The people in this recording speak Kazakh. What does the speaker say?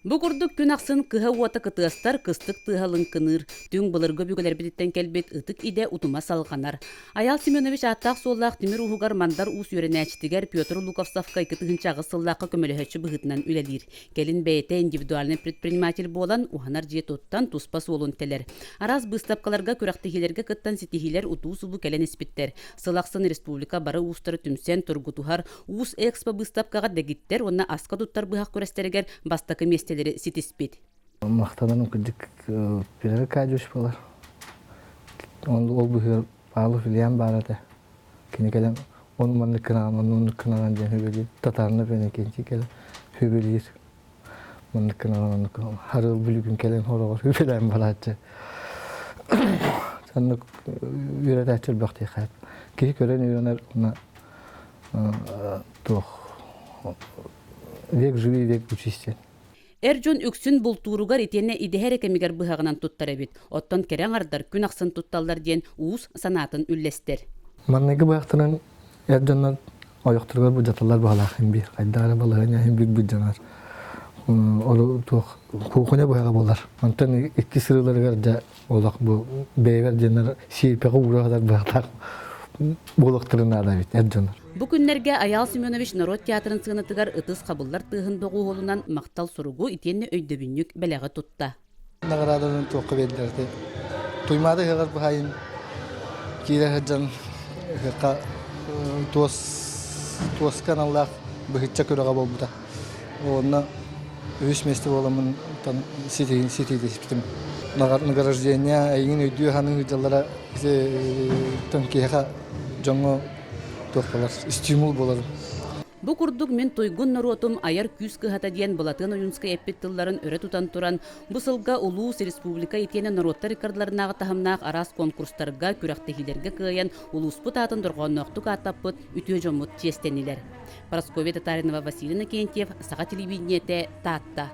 Бу курдук күн аксын кыһа уота кытыастар кыстык тыһалын кыныр, түң былыргы бүгөлер биттен келбет ытык иде утума салганар. Аял Семенович аттак соллак тимир уһугар мандар уус юренәчтигер Петр Луковсовка икытыгынчагы сыллакка көмөлөһөчү быгытынан үлелир. Келин бәйте индивидуальный предприниматель болан уханар жетоттан туспа солун телер. Араз быстапкаларга күрәктегилерге кыттан ситихилер утуусубу келен испиттер. Сылаксын республика бары уустары түмсен тургутухар уус экспо быстапкага дегиттер, онна аска туттар быхак көрәстерегер бастакы месте ситиспит. Мақтаданым күдік бірі кәдюш болар. Ол бұхыр алы филиян барады. Кені келем, оны манны кынаған ден хөбелейді. Татарны бәне кенчі келем, хөбелейді. Манны кынаған, харыл бүлігін келем, хорағыр хөбелейін барады. Санны үйрет әчіл бақты қайып. Кей көрен үйренер, оны век живи, век учистен. Эржон үксүн бултууругар итене идехер экемигер быһагынан туттар эбит. Оттон керең ардар күн аксын тутталдар диен уус санатын үллестер. Манныгы быяктырын эржоннан оёктургар бу жаталар баалахын бир. Кайдары балыгын яхын бик бүджанар. Олу тух кухуня быяга болар. Антон икки сырыларга да олак бу бейвер женер сийпеге урагдар быяктар. Болоктурунар да бит эржоннар. Бу күннерге Аял Семенович народ театрын сыгынатыгар ытыс кабыллар тыгын догу холунан мактал суругу итенне өйдөбүннүк белеге тутта. Наградарын тоқы белдерди. Туймады хагар бахайын. Кире хаджан ха туос каналлар бихитча көрөгө болбута. Онна үч месте боламын тан сити диспитим. Награждение айын өйдүү ханын жаллара тонкеха жоңго стимул болар. Бу курдук мен тойгун наротум аяр күз кыхата диен Балатын оюнска эппеттылларын өрө тутан туран бу сылга улуус республика итене народтар рекордларынага тахымнаак арас конкурстарга күрәктегилерге кыян улууспут атын доргонноктук атаппыт үтүө жомут честенилер. Парасковья Татаринова, Василий Накентьев, Сага телевидениете, Татта.